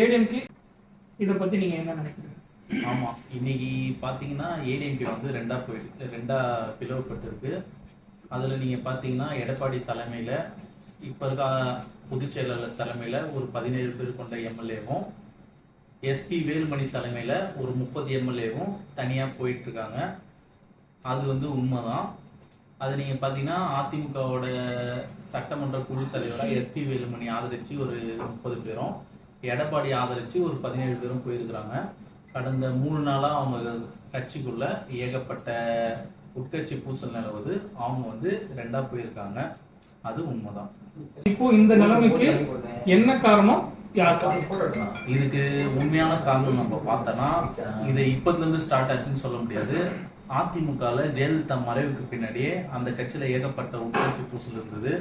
ஏடிஎம்கே இதை பற்றி நீங்கள் என்ன நினைக்கிறீங்க? ஆமாம், இன்னைக்கு பார்த்தீங்கன்னா ஏடிஎம்கே வந்து ரெண்டாக பிளவுபட்டிருக்கு. அதில் நீங்கள் பார்த்தீங்கன்னா எடப்பாடி தலைமையில் இப்போ இருக்க பொதுச் செயலாளர் தலைமையில் ஒரு 17 பேர் கொண்ட எம்எல்ஏவும், எஸ்பி வேலுமணி தலைமையில் ஒரு 30 எம்எல்ஏவும் தனியாக போயிட்டுருக்காங்க. அது வந்து உண்மைதான். அது நீங்கள் பார்த்தீங்கன்னா அதிமுகவோட சட்டமன்ற குழு தலைவராக எஸ்பி வேலுமணி ஆதரித்து ஒரு 30 பேரும், எடப்பாடி ஆதரித்து ஒரு 17 பேரும் போயிருக்கிறாங்க. கடந்த 3 நாளாக அவங்க கட்சிக்குள்ள ஏகப்பட்ட உட்கட்சி பூசல் நிலவுது. அவங்க வந்து ரெண்டா போயிருக்காங்க. அது உண்மைதான். இப்போ இந்த நிலைமைக்கு என்ன காரணம், யார் காரணம்? இதுக்கு உண்மையான காரணம் நம்ம பார்த்தோம்னா, இதை இப்போதுலேருந்து ஸ்டார்ட் ஆச்சுன்னு சொல்ல முடியாது. அதிமுகவில் ஜெயலலிதா மறைவுக்கு பின்னாடியே அந்த கட்சியில் ஏகப்பட்ட உட்கட்சி பூசல் இருந்தது.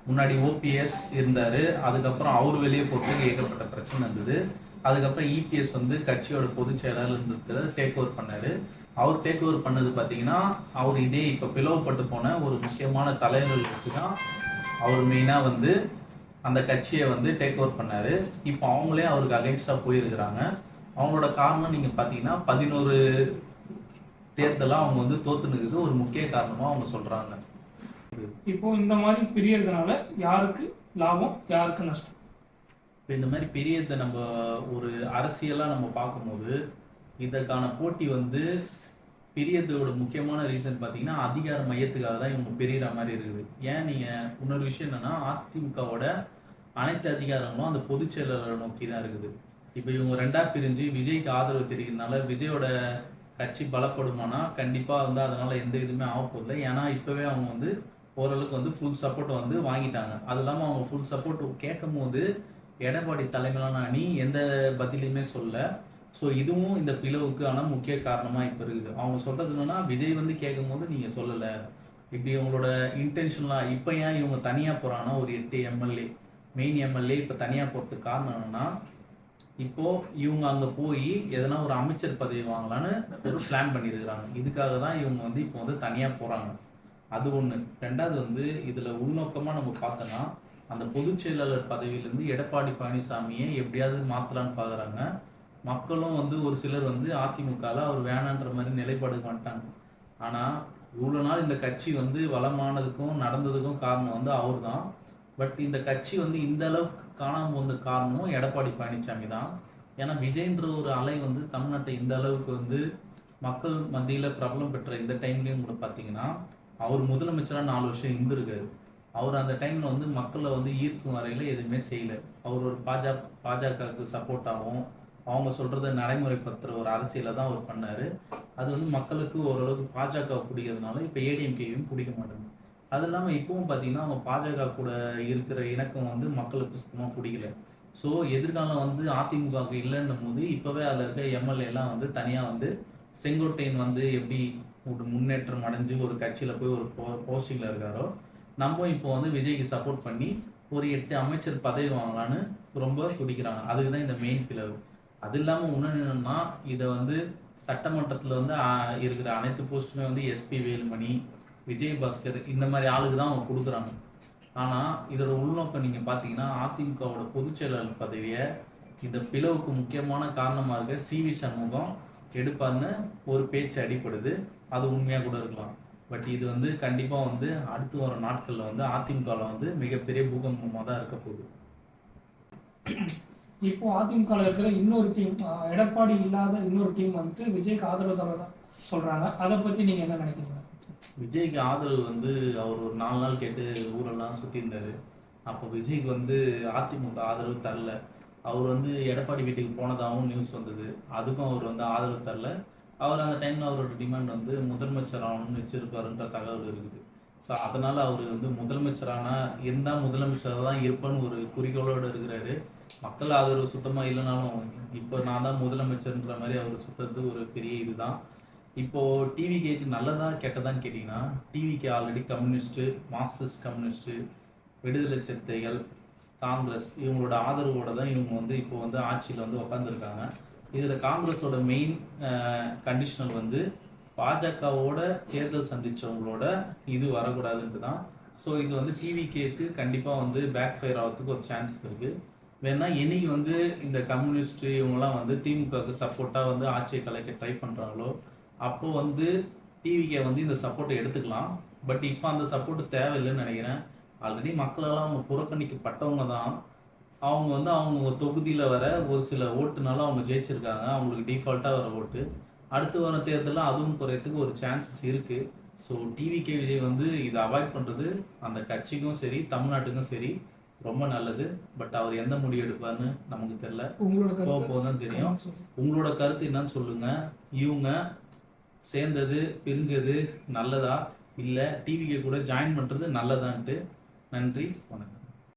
முன்னாடி ஓபிஎஸ் இருந்தார், அதுக்கப்புறம் அவர் வெளியே போகிறதுக்கு ஏகப்பட்ட பிரச்சனை இருந்தது. அதுக்கப்புறம் இபிஎஸ் வந்து கட்சியோட பொதுச் செயலாளர் டேக் ஓவர் பண்ணார். அவர் டேக் ஓவர் பண்ணது பார்த்தீங்கன்னா, அவர் இதே இப்போ பிளவுபட்டு போன ஒரு முக்கியமான தலைவர்கள் வச்சு தான் அவர் மெயினாக வந்து அந்த கட்சியை வந்து டேக் ஓவர் பண்ணார். இப்போ அவங்களே அவருக்கு அகைன்ஸ்டாக போயிருக்கிறாங்க. அவங்களோட காரணம் நீங்கள் பார்த்தீங்கன்னா 11 தேர்தலாக அவங்க வந்து தோத்து நிற்கிறது ஒரு முக்கிய காரணமாக அவங்க சொல்கிறாங்க. இப்போ இந்த மாதிரி பிரியறதுனால யாருக்கு லாபம், யாருக்கு நஷ்டம்? இப்போ இந்த மாதிரி பெரியதை நம்ம ஒரு அரசியலாக நம்ம பார்க்கும்போது இதற்கான போட்டி வந்து பெரியதோட முக்கியமான ரீசன் பார்த்தீங்கன்னா அதிகார மையத்துக்காக தான் இவங்க பெரியற மாதிரி இருக்குது. ஏன் நீங்கள் இன்னொரு விஷயம் என்னன்னா, அதிமுகவோட அனைத்து அதிகாரங்களும் அந்த பொதுச் செயலாளரை நோக்கி தான் இருக்குது. இப்போ இவங்க ரெண்டா பிரிஞ்சு விஜய்க்கு ஆதரவு தெரிகிறதுனால விஜயோட கட்சி பலப்படுமானா கண்டிப்பாக வந்து அதனால எந்த இதுவுமே ஆகப்போதில்லை. ஏன்னா இப்போவே அவங்க வந்து ஓரளவுக்கு வந்து ஃபுல் சப்போர்ட் வந்து வாங்கிட்டாங்க. அது இல்லாமல் அவங்க ஃபுல் சப்போர்ட் கேட்கும் போது எடப்பாடி தலைமையிலான அணி எந்த பதிலையுமே சொல்ல. ஸோ இதுவும் இந்த பிளவுக்கான முக்கிய காரணமாக இப்போ இருக்குது. அவங்க சொல்கிறது என்னன்னா, விஜய் வந்து கேட்கும் போது நீங்கள் சொல்லலை, இப்படி இவங்களோட இன்டென்ஷனலாக இப்போ ஏன் இவங்க தனியாக போகிறாங்கன்னா ஒரு 8 எம்எல்ஏ மெயின் எம்எல்ஏ இப்போ தனியாக போகிறதுக்கு காரணம் என்னன்னா, இப்போது இவங்க அங்கே போய் எதனா ஒரு அமைச்சர் பதவி வாங்கலான்னு ஒரு பிளான் பண்ணியிருக்கிறாங்க. இதுக்காக தான் இவங்க வந்து இப்போ வந்து தனியாக போகிறாங்க. அது ஒன்று. ரெண்டாவது வந்து இதில் உள்நோக்கமாக நம்ம பார்த்தோன்னா, அந்த பொதுச் செயலாளர் பதவியிலேருந்து எடப்பாடி பழனிசாமியை எப்படியாவது மாற்றலான்னு பார்க்குறாங்க. மக்களும் வந்து ஒரு சிலர் வந்து அதிமுகவில் அவர் வேணான்ற மாதிரி நிலைப்பாடு மாட்டாங்க. ஆனால் இவ்வளோ நாள் இந்த கட்சி வந்து வளமானதுக்கும் நடந்ததுக்கும் காரணம் வந்து அவர் தான். பட் இந்த கட்சி வந்து இந்த அளவுக்கு காணாமல் வந்த காரணமும் எடப்பாடி பழனிசாமி தான். ஏன்னா விஜய்ன்ற ஒரு அலை வந்து தமிழ்நாட்டை இந்த அளவுக்கு வந்து மக்கள் மத்தியில் பிரபலம் பெற்ற இந்த டைம்லேயும் கூட பார்த்தீங்கன்னா, அவர் முதலமைச்சராக 4 வருஷம் இருந்திருக்காரு. அவர் அந்த டைமில் வந்து மக்களை வந்து ஈர்க்கும் வரையில் எதுவுமே செய்யலை. அவர் ஒரு பாஜகவுக்கு சப்போர்ட்டாகவும் அவங்க சொல்கிறத நடைமுறைப்படுத்துகிற ஒரு அரசியலை தான் அவர் பண்ணார். அது வந்து மக்களுக்கு ஓரளவுக்கு பாஜக பிடிக்கிறதுனால இப்போ ஏடிஎம்கேயும் பிடிக்க மாட்டேங்குது. அது இல்லாமல் இப்பவும் பார்த்தீங்கன்னா அவங்க பாஜக கூட இருக்கிற இணக்கம் வந்து மக்களுக்கு சுத்தமாக பிடிக்கல. ஸோ எதிர்காலம் வந்து அதிமுகவுக்கு இல்லைன்னும் போது இப்போவே அதில் இருக்க எம்எல்ஏலாம் வந்து தனியாக வந்து செங்கோட்டையன் வந்து எப்படி ஒரு முன்னேற்றம் அடைஞ்சு ஒரு கட்சியில் போய் ஒரு போஸ்டிங்கில் இருக்காரோ, நம்ம இப்போ வந்து விஜய்க்கு சப்போர்ட் பண்ணி ஒரு 8 அமைச்சர் பதவி வாங்கலான்னு ரொம்ப துடிக்கிறாங்க. அதுக்கு தான் இந்த மெயின் பிளவு. அது இல்லாமல் இன்னொன்று என்னென்னா, இதை வந்து சட்டமன்றத்தில் வந்து இருக்கிற அனைத்து போஸ்ட்டுமே வந்து எஸ்பி வேலுமணி, விஜயபாஸ்கர் இந்த மாதிரி ஆளுக்கு தான் அவங்க கொடுக்குறாங்க. ஆனால் இதோட உள்நோக்கம் நீங்கள் பார்த்தீங்கன்னா, அதிமுகவோட பொதுச் செயலாளர் பதவியை இந்த பிளவுக்கு முக்கியமான காரணமாக இருக்க சிவி சண்முகம் எடுப்பார்னு ஒரு பேச்சு அடிப்படுது. அது உண்மையாக கூட இருக்கலாம். பட் இது வந்து கண்டிப்பாக வந்து அடுத்து வர நாட்களில் வந்து அதிமுகவில் வந்து மிகப்பெரிய பூகம்பமாக தான் இருக்க போகுது. இப்போ அதிமுகவில் இருக்கிற இன்னொரு டீம், எடப்பாடி இல்லாத இன்னொரு டீம் வந்துட்டு விஜய்க்கு ஆதரவு தர சொல்கிறாங்க. அதை பற்றி நீங்கள் என்ன நினைக்கிறீங்க? விஜய்க்கு ஆதரவு வந்து அவர் ஒரு 4 நாள் கேட்டு ஊரெல்லாம் சுற்றியிருந்தார். அப்போ விஜய்க்கு வந்து அதிமுக ஆதரவு தரல. அவர் வந்து எடப்பாடி வீட்டுக்கு போனதாகவும் நியூஸ் வந்தது. அதுக்கும் அவர் வந்து ஆதரவு தரல. அவர் அந்த டைமில் அவரோட டிமாண்ட் வந்து முதலமைச்சர் ஆகணும்னு வச்சிருப்பாருன்ற தகவல் இருக்குது. ஸோ அதனால் அவர் வந்து இருந்தால் முதலமைச்சராக தான் இருப்பேன்னு ஒரு குறிக்கோளோடு இருக்கிறாரு. மக்கள் ஆதரவு சுத்தமாக இல்லைனாலும் இப்போ நான் தான் முதலமைச்சர்ன்ற மாதிரி அவர் சுற்றுறது ஒரு பெரிய இதுதான். இப்போது டிவிகேக்கு நல்லதா கெட்டதான்னு கேட்டிங்கன்னா, டிவிக்கு ஆல்ரெடி கம்யூனிஸ்ட்டு, மார்க்சிஸ்ட் கம்யூனிஸ்ட்டு, விடுதலை சிறுத்தைகள், காங்கிரஸ் இவங்களோட ஆதரவோடு தான் இவங்க வந்து இப்போ வந்து ஆட்சியில் வந்து உட்காந்துருக்காங்க. இதில் காங்கிரஸோட மெயின் கண்டிஷனல் வந்து பாஜகவோட தேர்தல் சந்தித்தவங்களோட இது வரக்கூடாதுன்ட்டு தான். ஸோ இது வந்து டிவிகேக்கு கண்டிப்பாக வந்து பேக் ஃபயர் ஆகிறதுக்கு ஒரு சான்சஸ் இருக்குது. வேணா என்னைக்கு வந்து இந்த கம்யூனிஸ்ட் இவங்கெல்லாம் வந்து திமுகவுக்கு சப்போர்ட்டாக வந்து ஆட்சியை கலைக்க ட்ரை பண்ணுறாங்களோ அப்போ வந்து டிவிக்கே வந்து இந்த சப்போர்ட்டை எடுத்துக்கலாம். பட் இப்போ அந்த சப்போர்ட் தேவையில்லைன்னு நினைக்கிறேன். ஆல்ரெடி மக்களால் அவங்க புறக்கணிக்கப்பட்டவங்க தான். அவங்க வந்து அவங்க தொகுதியில் வர ஒரு சில ஓட்டுனால அவங்க ஜெயிச்சிருக்காங்க. அவங்களுக்கு டிஃபால்ட்டாக வர ஓட்டு அடுத்து வர தேர்தலில் அதுவும் குறையத்துக்கு ஒரு சான்சஸ் இருக்குது. ஸோ டிவிகே விஜய் வந்து இதை அவாய்ட் பண்ணுறது அந்த கட்சிக்கும் சரி தமிழ்நாட்டுக்கும் சரி ரொம்ப நல்லது. பட் அவர் எந்த முடிவு எடுப்பார்னு நமக்கு தெரியல, உங்களோட போக கருத்து போக தான் தெரியும். உங்களோட கருத்து என்னன்னு சொல்லுங்க. இவங்க சேர்ந்தது பிரிஞ்சது நல்லதா இல்லை டிவிகே கூட ஜாயின் பண்ணுறது நல்லதான்ட்டு. நன்றி, வணக்கம்.